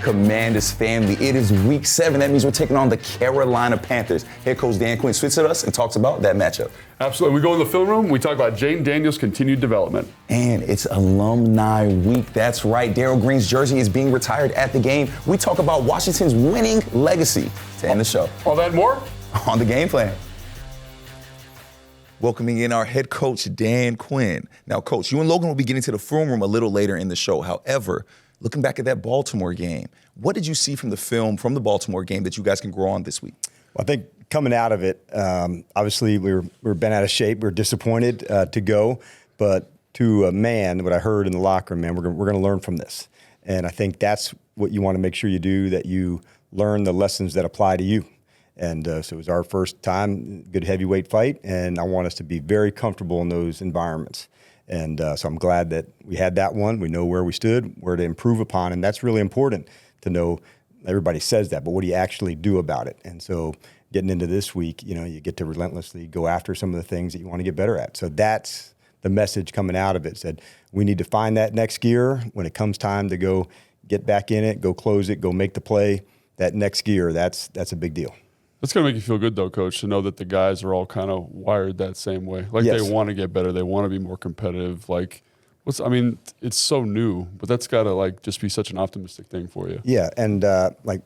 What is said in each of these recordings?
Commanders family. It is week 7. That means we're taking on the Carolina Panthers. Head coach Dan Quinn sits with us and talks about that matchup. Absolutely. We go in the film room. We talk about Jayden Daniels' continued development. And it's alumni week. That's right. Darryl Green's jersey is being retired at the game. We talk about Washington's winning legacy to end the show. All that and more on the Game Plan. Welcoming in our head coach, Dan Quinn. Now, Coach, you and Logan will be getting to the film room a little later in the show. However, looking back at that Baltimore game, what did you see from the film from the Baltimore game that you guys can grow on this week? Well, I think coming out of it, obviously we were bent out of shape. We were disappointed to go, but to a man, what I heard in the locker room, man, we're going to learn from this. And I think that's what you want to make sure you do, that you learn the lessons that apply to you. And so it was our first time, good heavyweight fight, and I want us to be very comfortable in those environments. And so I'm glad that we had that one. We know where we stood, where to improve upon, and that's really important to know. Everybody says that, but what do you actually do about it? And so getting into this week, you get to relentlessly go after some of the things that you want to get better at. So that's the message coming out of it, said we need to find that next gear when it comes time to go get back in it, go close it, go make the play. That next gear, that's a big deal. That's going to make you feel good, though, Coach, to know that the guys are all kind of wired that same way. Like, yes. They want to get better. They want to be more competitive. Like, it's so new, but that's got to, just be such an optimistic thing for you. Yeah, and,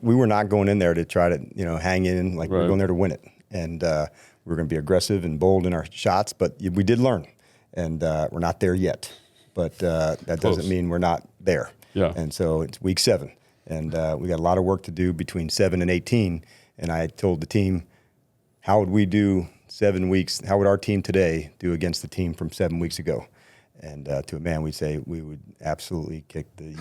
we were not going in there to try to, hang in. We were going there to win it. And we were going to be aggressive and bold in our shots, but we did learn. And we're not there yet. But that Close. Doesn't mean we're not there. Yeah. And so it's week 7. And we got a lot of work to do between 7 and 18. And I told the team, how would we do 7 weeks? How would our team today do against the team from 7 weeks ago? And to a man, we'd say we would absolutely kick the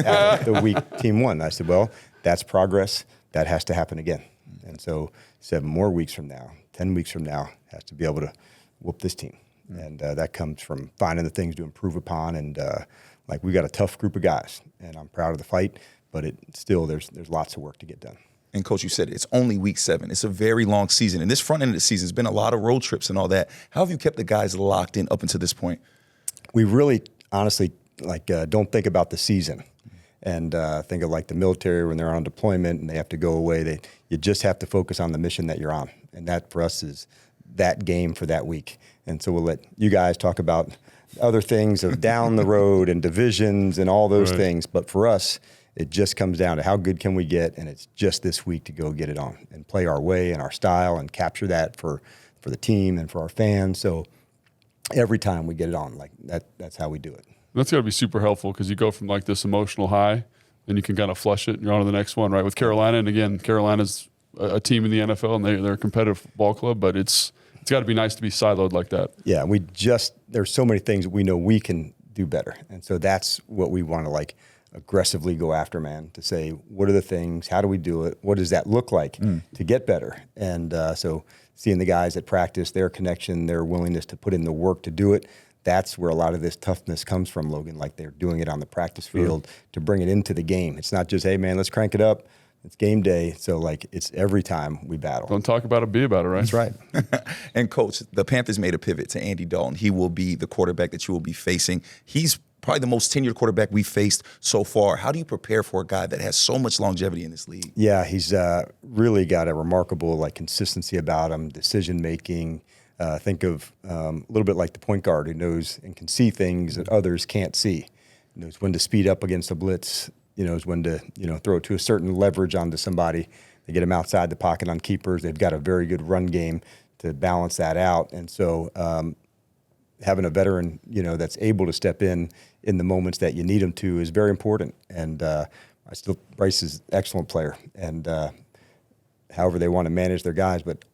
out of the week team won. I said, well, that's progress. That has to happen again. And so 7 more weeks from now, 10 weeks from now, has to be able to whoop this team. And that comes from finding the things to improve upon. And we got a tough group of guys, and I'm proud of the fight. But there's lots of work to get done. And, Coach, you said it's only week 7. It's a very long season. And this front end of the season has been a lot of road trips and all that. How have you kept the guys locked in up until this point? We really, honestly, don't think about the season. And think of the military when they're on deployment and they have to go away. You just have to focus on the mission that you're on. And that, for us, is that game for that week. And so we'll let you guys talk about other things of down the road and divisions and all those things. But for us, it just comes down to how good can we get, and it's just this week to go get it on and play our way and our style and capture that for the team and for our fans. So every time we get it on, that's how we do it. That's got to be super helpful because you go from this emotional high, and you can kind of flush it, and you're on to the next one, right? With Carolina, and again, Carolina's a team in the NFL, and they're a competitive ball club, but it's got to be nice to be siloed like that. Yeah, there's so many things that we know we can do better, and so that's what we want to aggressively go after, man, to say, what are the things, how do we do it, what does that look like to get better? And so seeing the guys at practice, their connection, their willingness to put in the work to do it, that's where a lot of this toughness comes from, Logan, they're doing it on the practice field to bring it into the game. It's not just, hey, man, let's crank it up. It's game day. So, it's every time we battle. Don't talk about it, be about it, right? That's right. And, Coach, the Panthers made a pivot to Andy Dalton. He will be the quarterback that you will be facing. He's probably the most tenured quarterback we've faced so far. How do you prepare for a guy that has so much longevity in this league? Yeah, he's really got a remarkable consistency about him, decision-making. Think of a little bit like the point guard who knows and can see things that others can't see. Knows when to speed up against a blitz, knows when to throw it to a certain leverage onto somebody. They get him outside the pocket on keepers. They've got a very good run game to balance that out. And so having a veteran, that's able to step in the moments that you need him to is very important. And Bryce is an excellent player. And however they want to manage their guys, but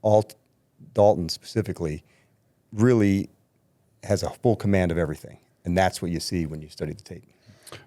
Dalton specifically really has a full command of everything. And that's what you see when you study the tape.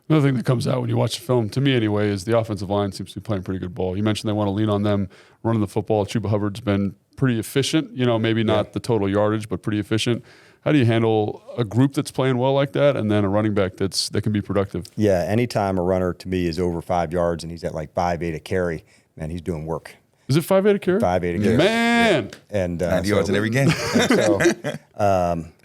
Another thing that comes out when you watch the film, to me anyway, is the offensive line seems to be playing pretty good ball. You mentioned they want to lean on them running the football. Chuba Hubbard's been pretty efficient, maybe not the total yardage, but pretty efficient. How do you handle a group that's playing well like that and then a running back that can be productive? Yeah, anytime a runner to me is over 5 yards and he's at 5.8 a carry, man, he's doing work. Is it 5.8 a carry? 5.8 a carry. Man! Yeah. And 90 yards in every game. So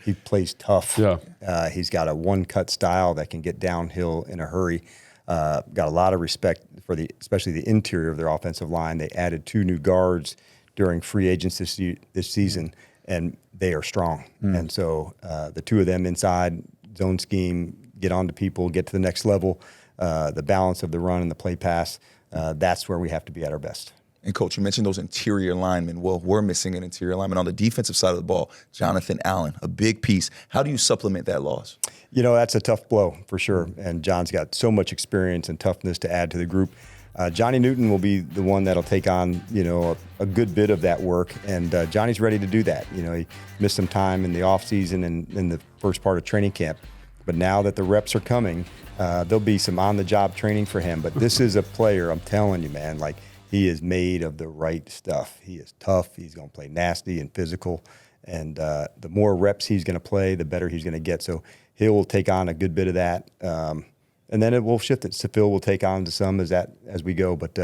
he plays tough. Yeah. He's got a one-cut style that can get downhill in a hurry. Got a lot of respect for especially the interior of their offensive line. They added 2 new guards during free agency this season, and they are strong. And so the 2 of them inside zone scheme, get onto people, get to the next level. The balance of the run and the play pass, that's where we have to be at our best. And, Coach, you mentioned those interior linemen. Well, we're missing an interior lineman. On the defensive side of the ball, Jonathan Allen, a big piece. How do you supplement that loss? That's a tough blow for sure. And John's got so much experience and toughness to add to the group. Johnny Newton will be the one that'll take on, a good bit of that work. And Johnny's ready to do that. He missed some time in the offseason and in the first part of training camp. But now that the reps are coming, there'll be some on-the-job training for him. But this is a player, I'm telling you, man, he is made of the right stuff. He is tough. He's going to play nasty and physical. And the more reps he's going to play, the better he's going to get. So he'll take on a good bit of that. And then it will shift it. Phil will take on to some as we go. But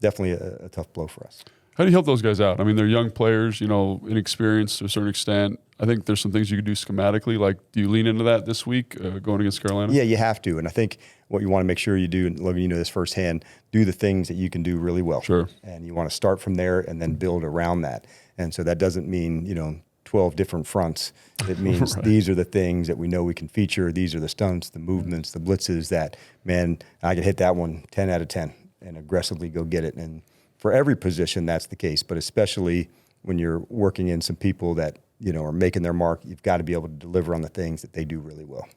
definitely a tough blow for us. How do you help those guys out? I mean, they're young players, inexperienced to a certain extent. I think there's some things you could do schematically. Like, do you lean into that this week going against Carolina? Yeah, you have to. And I think what you want to make sure you do, and Logan, you know this firsthand, do the things that you can do really well. Sure. And you want to start from there and then build around that. And so that doesn't mean, 12 different fronts. It means Right. These are the things that we know we can feature. These are the stunts, the movements, the blitzes that, man, I can hit that one 10 out of 10 and aggressively go get it. And for every position, that's the case. But especially when you're working in some people that, are making their mark, you've got to be able to deliver on the things that they do really well.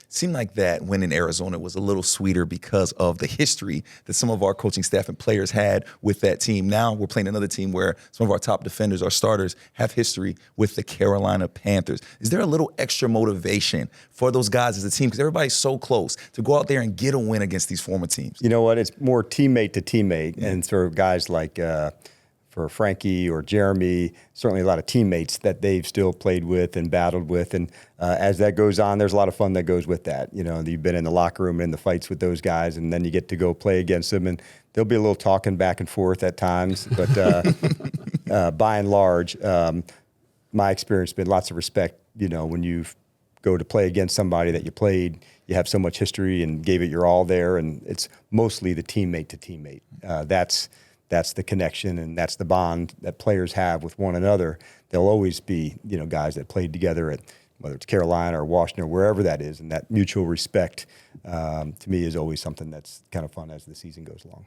Seemed like that win in Arizona was a little sweeter because of the history that some of our coaching staff and players had with that team. Now we're playing another team where some of our top defenders, our starters, have history with the Carolina Panthers. Is there a little extra motivation for those guys as a team? Because everybody's so close to go out there and get a win against these former teams. You know what? It's more teammate to teammate. And for guys like for Frankie or Jeremy, certainly a lot of teammates that they've still played with and battled with. And as that goes on, there's a lot of fun that goes with that. You've been in the locker room and in the fights with those guys, and then you get to go play against them. And there'll be a little talking back and forth at times. But by and large, my experience has been lots of respect. When you go to play against somebody that you played, you have so much history and gave it your all there. And it's mostly the teammate to teammate. That's the connection, and that's the bond that players have with one another. There'll always be, guys that played together at whether it's Carolina or Washington or wherever that is, and that mutual respect to me is always something that's kind of fun as the season goes along.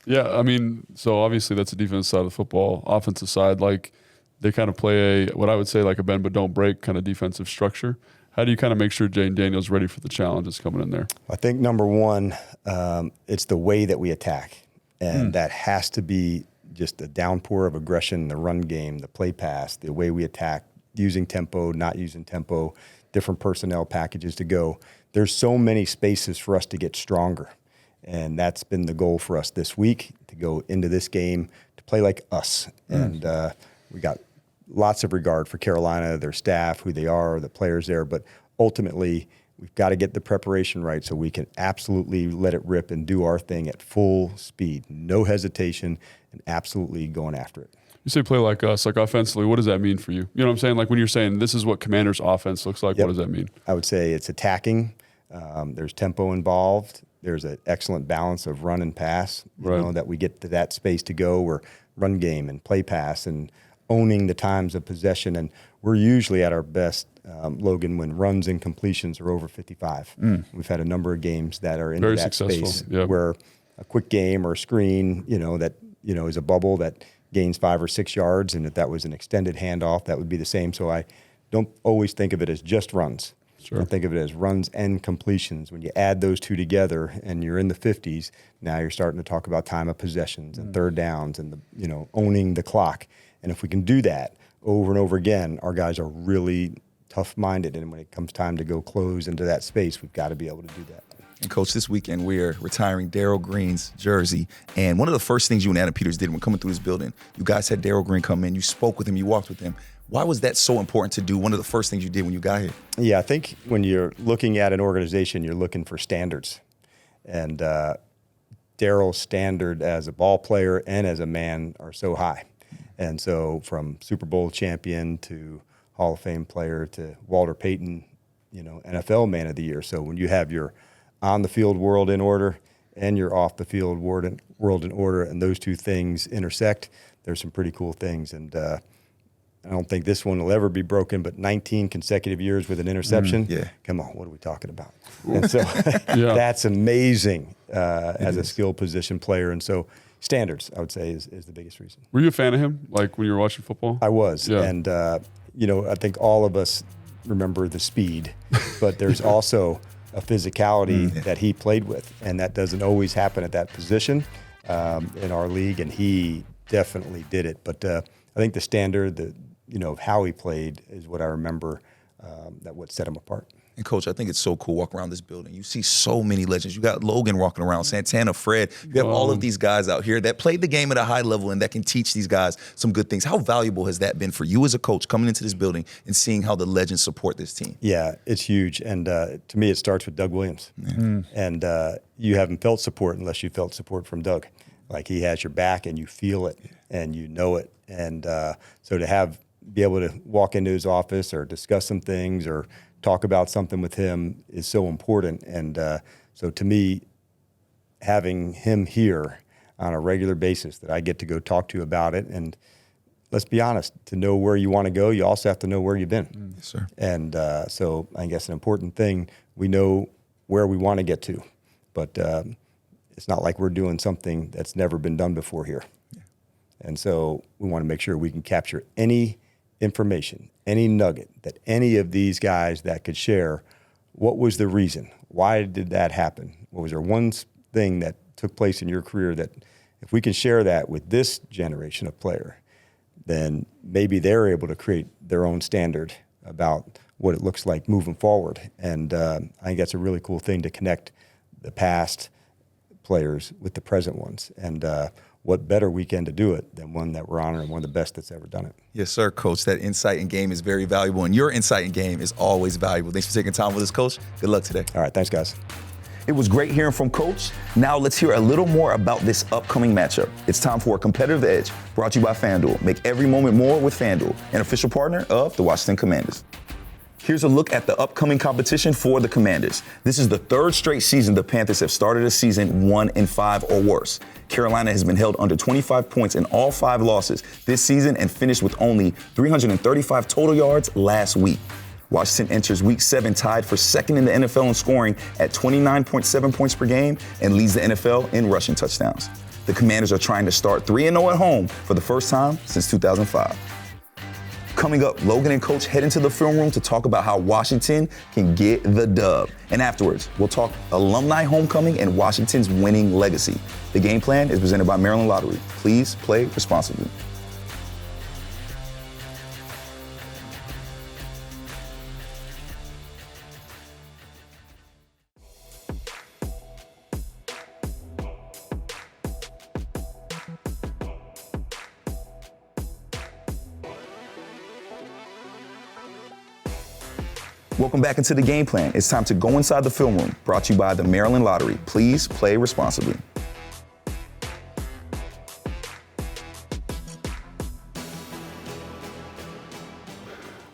Yeah, I mean, so obviously that's the defensive side of the football. Offensive side, they kind of play what I would say like a bend but don't break kind of defensive structure. How do you kind of make sure Jayden Daniels is ready for the challenges coming in there? I think number one, it's the way that we attack. And that has to be just a downpour of aggression, the run game, the play pass, the way we attack, using tempo, not using tempo, different personnel packages to go. There's so many spaces for us to get stronger. And that's been the goal for us this week, to go into this game, to play like us. And we got lots of regard for Carolina, their staff, who they are, the players there. But ultimately, we've got to get the preparation right so we can absolutely let it rip and do our thing at full speed. No hesitation, and absolutely going after it. You say play like us, like offensively, what does that mean for you? You know what I'm saying? Like when you're saying this is what Commander's offense looks like, Yep. What does that mean? I would say it's attacking. There's tempo involved. There's an excellent balance of run and pass, Right. that we get to that space to go, where run game and play pass and owning the times of possession. And we're usually at our best, Logan, when runs and completions are over 55. We've had a number of games that are in Very that successful. space Yep. where a quick game or a screen, that, is a bubble that gains 5 or 6 yards. And if that was an extended handoff, that would be the same. So I don't always think of it as just runs. Sure. I think of it as runs and completions. When you add those two together and you're in the 50s, now you're starting to talk about time of possessions and third downs and owning the clock. And if we can do that over and over again, our guys are really tough-minded. And when it comes time to go close into that space, we've got to be able to do that. And, Coach, this weekend we're retiring Darryl Green's jersey. And one of the first things you and Adam Peters did when coming through this building, you guys had Darryl Green come in, you spoke with him, you walked with him. Why was that so important to do? One of the first things you did when you got here? Yeah, I think when you're looking at an organization, you're looking for standards. And Darryl's standard as a ball player and as a man are so high. And so from Super Bowl champion to Hall of Fame player to Walter Payton, NFL Man of the Year. So when you have your on the field world in order and your off the field world in order, and those two things intersect, there's some pretty cool things. And I don't think this one will ever be broken, but 19 consecutive years with an interception. Come on, what are we talking about? And so that's amazing as a skill position player. And so standards, I would say, is the biggest reason. Were you a fan of him, like when you were watching football? I was. Yeah. And, I think all of us remember the speed, but there's also a physicality that he played with, and that doesn't always happen at that position in our league, and he definitely did it. But I think the standard, of how he played is what I remember, that what set him apart. And Coach, I think it's so cool walking around this building. You see so many legends. You got Logan walking around, Santana, Fred. You have all of these guys out here that played the game at a high level and that can teach these guys some good things. How valuable has that been for you as a coach coming into this building and seeing how the legends support this team? Yeah, it's huge. And to me, it starts with Doug Williams. And you haven't felt support unless you felt support from Doug. Like, he has your back and you feel it and you know it. And so to be able to walk into his office or discuss some things or talk about something with him is so important. And so to me, having him here on a regular basis that I get to go talk to about it, and let's be honest, to know where you want to go, you also have to know where you've been. Yes, sir. And so I guess an important thing, we know where we want to get to, but it's not like we're doing something that's never been done before here. And so we want to make sure we can capture any information, any nugget that any of these guys that could share. What was the reason? Why did that happen? What was there one thing that took place in your career that if we can share that with this generation of player, then maybe they're able to create their own standard about what it looks like moving forward. And I think that's a really cool thing to connect the past players with the present ones. And what better weekend to do it than one that we're honoring one of the best that's ever done it. Yes, sir, Coach. That insight in game is very valuable, and your insight in game is always valuable. Thanks for taking time with us, Coach. Good luck today. All right, thanks, guys. It was great hearing from Coach. Now let's hear a little more about this upcoming matchup. It's time for a competitive edge brought to you by FanDuel. Make every moment more with FanDuel, an official partner of the Washington Commanders. Here's a look at the upcoming competition for the Commanders. This is the third straight season the Panthers have started a season 1-5 or worse. Carolina has been held under 25 points in all 5 losses this season and finished with only 335 total yards last week. Washington enters Week 7 tied for second in the NFL in scoring at 29.7 points per game and leads the NFL in rushing touchdowns. The Commanders are trying to start 3-0 at home for the first time since 2005. Coming up, Logan and Coach head into the film room to talk about how Washington can get the dub. And afterwards, we'll talk alumni homecoming and Washington's winning legacy. The Game Plan is presented by Maryland Lottery. Please play responsibly. Welcome back into the Game Plan. It's time to go inside the film room, brought to you by the Maryland Lottery. Please play responsibly.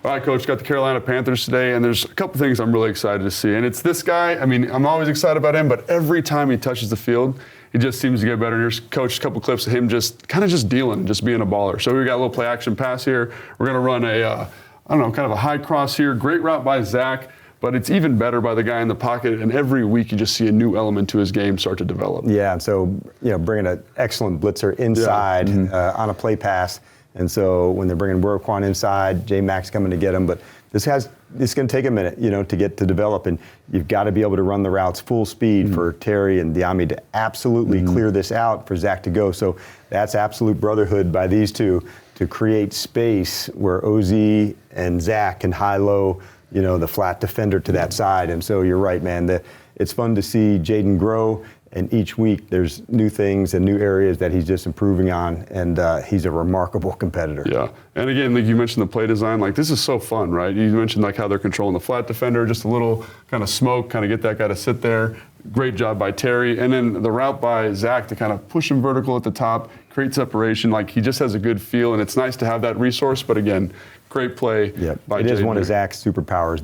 All right, Coach, got the Carolina Panthers today, and there's a couple things I'm really excited to see. And it's this guy, I'm always excited about him, but every time he touches the field, he just seems to get better. Here's, Coach, a couple clips of him just dealing, just being a baller. So we got a little play action pass here. We're going to run kind of a high cross here. Great route by Zach, but it's even better by the guy in the pocket. And every week you just see a new element to his game start to develop. Yeah, and so, bringing an excellent blitzer inside on a play pass. And so when they're bringing Roquan inside, J-Max coming to get him. But it's going to take a minute, to get to develop. And you've got to be able to run the routes full speed for Terry and Diami to absolutely clear this out for Zach to go. So that's absolute brotherhood by these two to create space where OZ and Zach can high-low, the flat defender to that side. And so you're right, man. It's fun to see Jayden grow. And each week there's new things and new areas that he's just improving on, and he's a remarkable competitor. Yeah, and again, like you mentioned the play design, this is so fun, right? You mentioned how they're controlling the flat defender, just a little kind of smoke, kind of get that guy to sit there. Great job by Terry. And then the route by Zach to kind of push him vertical at the top, create separation. Like, he just has a good feel, and it's nice to have that resource. But again, great play by It is Jayden one of Zach's superpowers,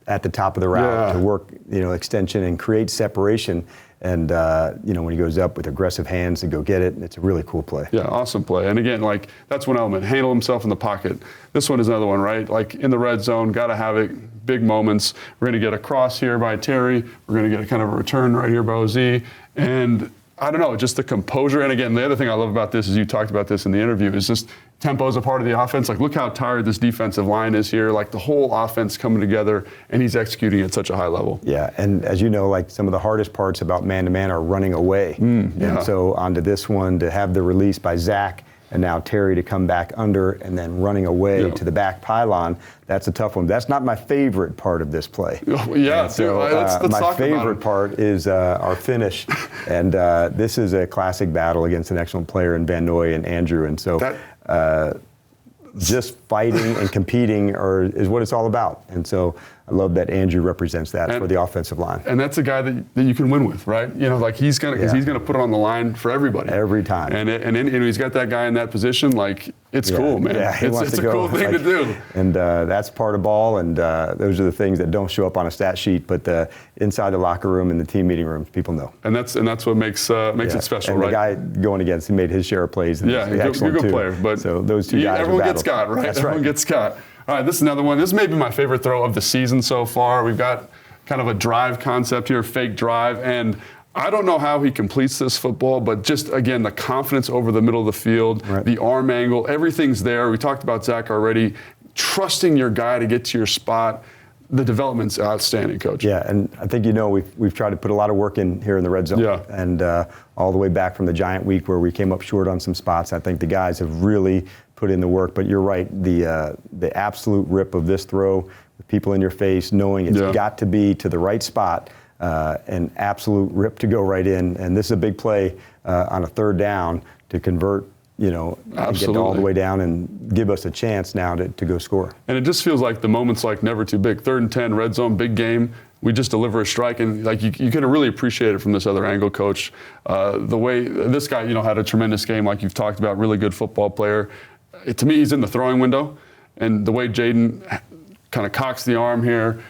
at the top of the route, to work, extension and create separation. And, when he goes up with aggressive hands to go get it, it's a really cool play. Yeah, awesome play. And again, like, that's one element. Handle himself in the pocket. This one is another one, right? Like, in the red zone, got to have it, big moments. We're going to get a cross here by Terry. We're going to get a kind of a return right here by OZ. And I don't know, just the composure. And again, the other thing I love about this is, you talked about this in the interview, is just tempo is a part of the offense. Like, look how tired this defensive line is here. Like, the whole offense coming together, and he's executing at such a high level. Yeah, and as you know, like, some of the hardest parts about man-to-man are running away. And so onto this one, to have the release by Zach, and now Terry to come back under and then running away to the back pylon, that's a tough one. That's not my favorite part of this play. Let's my favorite part is our finish. And this is a classic battle against an excellent player in Van Noy and Andrew. And so just fighting and competing is what it's all about. And so I love that Andrew represents that for the offensive line. And that's a guy that you can win with, right? Like, he's gonna put it on the line for everybody every time. And he's got that guy in that position. Like, it's cool, man. Yeah, it's a cool thing to do. And that's part of ball. And those are the things that don't show up on a stat sheet, but inside the locker room and the team meeting rooms, people know. And that's what makes it special, and right? The guy going against, he made his share of plays. And he's a good player. But so those two guys, everyone gets got, right? That's everyone gets got. All right, this is another one. This may be my favorite throw of the season so far. We've got kind of a drive concept here, fake drive, and I don't know how he completes this football, but just, again, the confidence over the middle of the field, the arm angle, everything's there. We talked about Zach already. Trusting your guy to get to your spot. The development's outstanding, Coach. Yeah, and I think we've tried to put a lot of work in here in the red zone. Yeah. And all the way back from the Giant week where we came up short on some spots, I think the guys have really put in the work. But you're right, the absolute rip of this throw, with people in your face, knowing it's got to be to the right spot, an absolute rip to go right in. And this is a big play on a third down to convert, and get all the way down and give us a chance now to go score. And it just feels like the moment's like never too big. 3rd and 10, red zone, big game. We just deliver a strike, and like you can really appreciate it from this other angle, Coach. The way this guy, had a tremendous game, like you've talked about, really good football player. To me, he's in the throwing window, and the way Jayden kind of cocks the arm here,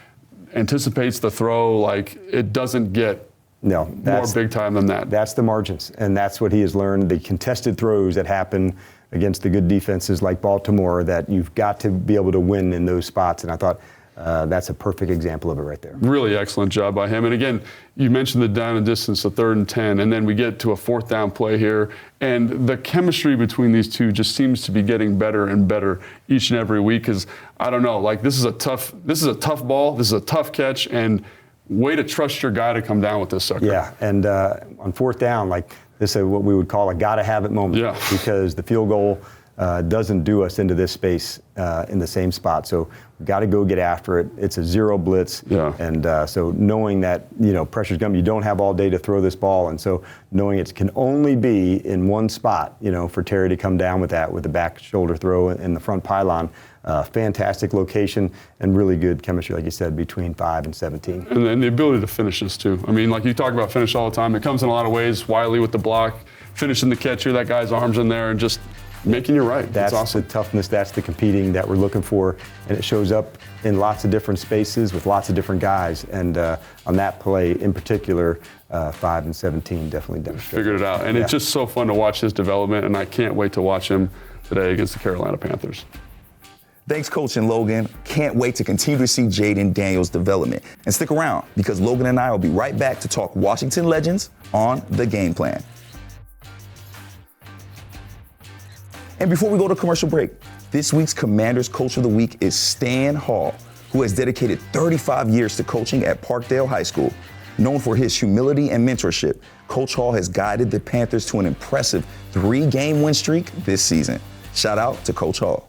anticipates the throw, like it doesn't get more big time than that. That's the margins, and that's what he has learned. The contested throws that happen against the good defenses like Baltimore, that you've got to be able to win in those spots. And I thought that's a perfect example of it right there. Really excellent job by him. And again, you mentioned the down and distance, the 3rd and 10, and then we get to a 4th down play here. And the chemistry between these two just seems to be getting better and better each and every week. Because I don't know, like this is a tough ball, this is a tough catch, and way to trust your guy to come down with this sucker. Yeah, and on 4th down, like this is what we would call a gotta have it moment. Yeah. Because the field goal doesn't do us into this space in the same spot. So we've got to go get after it. It's a zero blitz. Yeah. And so knowing that, pressure's coming, you don't have all day to throw this ball. And so knowing it can only be in one spot, for Terry to come down with that, with the back shoulder throw in the front pylon. Fantastic location and really good chemistry, like you said, between 5 and 17. And then the ability to finish this too. I mean, like you talk about finish all the time. It comes in a lot of ways. Wiley with the block, finishing the catch here, that guy's arms in there, and just making you right. That's awesome. The toughness, that's the competing that we're looking for, and it shows up in lots of different spaces with lots of different guys. And on that play in particular, 5 and 17 definitely demonstrated. Figured it out. And it's just so fun to watch his development, and I can't wait to watch him today against the Carolina Panthers. Thanks, Coach and Logan. Can't wait to continue to see Jayden Daniels' development. And stick around, because Logan and I will be right back to talk Washington Legends on the Game Plan. And before we go to commercial break, this week's Commanders Coach of the Week is Stan Hall, who has dedicated 35 years to coaching at Parkdale High School. Known for his humility and mentorship, Coach Hall has guided the Panthers to an impressive 3-game win streak this season. Shout out to Coach Hall.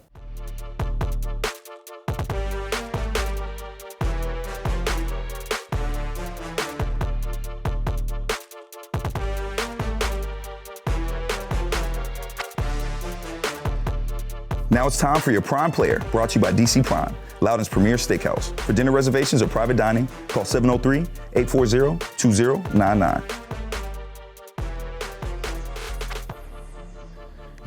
Now it's time for your Prime Player, brought to you by DC Prime, Loudoun's premier steakhouse. For dinner reservations or private dining, call 703-840-2099.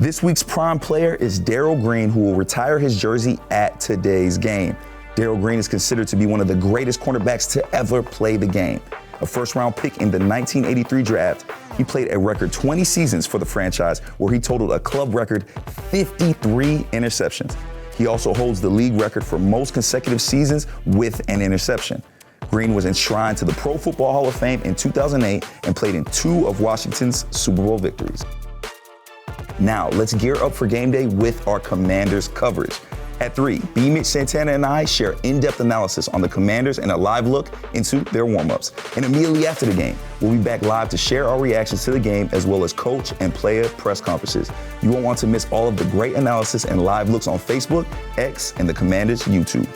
This week's prime player is Darrell Green, who will retire his jersey at today's game. Darrell Green is considered to be one of the greatest cornerbacks to ever play the game. A first-round pick in the 1983 draft, he played a record 20 seasons for the franchise, where he totaled a club record 53 interceptions. He also holds the league record for most consecutive seasons with an interception. Green was enshrined to the Pro Football Hall of Fame in 2008 and played in 2 of Washington's Super Bowl victories. Now, let's gear up for game day with our Commanders coverage. At 3, B. Mitch Santana and I share in-depth analysis on the Commanders and a live look into their warm-ups. And immediately after the game, we'll be back live to share our reactions to the game, as well as coach and player press conferences. You won't want to miss all of the great analysis and live looks on Facebook, X, and the Commanders YouTube.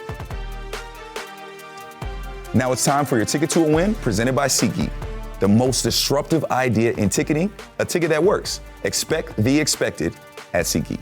Now it's time for your Ticket to a Win, presented by SeatGeek. The most disruptive idea in ticketing, a ticket that works. Expect the expected at SeatGeek.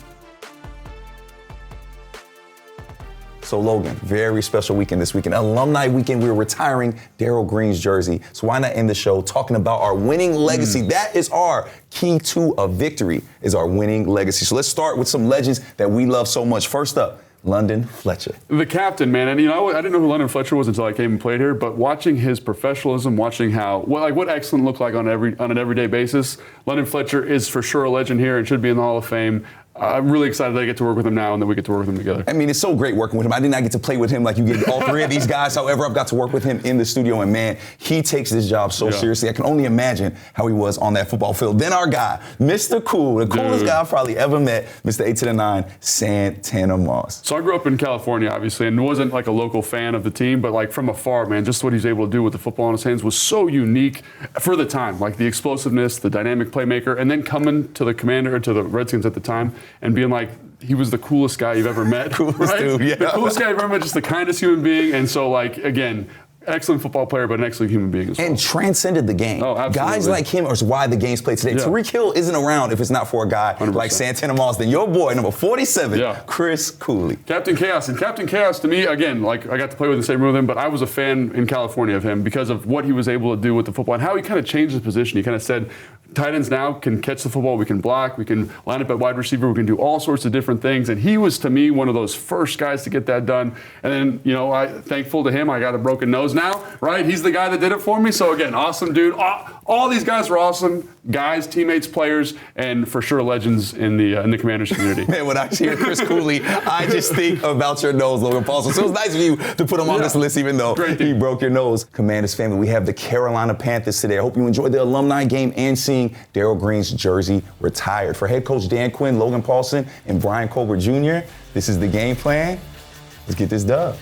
So Logan, very special weekend this weekend. Alumni weekend, we're retiring Darrell Green's jersey. So why not end the show talking about our winning legacy? That is our key to a victory, is our winning legacy. So let's start with some legends that we love so much. First up, London Fletcher. The captain, man. And, I didn't know who London Fletcher was until I came and played here, but watching his professionalism, watching what excellent looked like on an everyday basis, London Fletcher is for sure a legend here and should be in the Hall of Fame. I'm really excited that I get to work with him now and that we get to work with him together. I mean, it's so great working with him. I did not get to play with him like you get all 3 of these guys. However, I've got to work with him in the studio, and man, he takes this job so seriously. I can only imagine how he was on that football field. Then our guy, Mr. Cool, the coolest guy I've probably ever met, Mr. 8 to the 9, Santana Moss. So I grew up in California, obviously, and wasn't like a local fan of the team, but like from afar, man, just what he's able to do with the football in his hands was so unique for the time. Like the explosiveness, the dynamic playmaker, and then coming to the Commander, or to the Redskins at the time, and being like, he was the coolest guy you've ever met. Coolest dude, yeah. The coolest guy you've ever met, just the kindest human being. And so, like, again, excellent football player, but an excellent human being as well. And transcended the game. Oh, absolutely. Guys like him are why the game's played today. Yeah. Tariq Hill isn't around if it's not for a guy 100%. like Santana Moss. Then your boy, number 47, Chris Cooley. Captain Chaos. And Captain Chaos, to me, again, like I got to play with the same room with him, but I was a fan in California of him because of what he was able to do with the football and how he kind of changed his position. He kind of said, tight ends now can catch the football, we can block, we can line up at wide receiver, we can do all sorts of different things. And he was, to me, one of those first guys to get that done. And then, I thankful to him, I got a broken nose now, right? He's the guy that did it for me. So again, awesome dude. All these guys were awesome guys, teammates, players, and for sure legends in the Commanders community. Man, when I hear Chris Cooley, I just think about your nose, Logan Paulsen. So it was nice of you to put him on this list, even though he broke your nose. Commanders family, we have the Carolina Panthers today. I hope you enjoyed the alumni game and seeing Darrell Green's jersey retired. For head coach Dan Quinn, Logan Paulsen, and Bryan Colbert Jr., this is the game plan. Let's get this dub.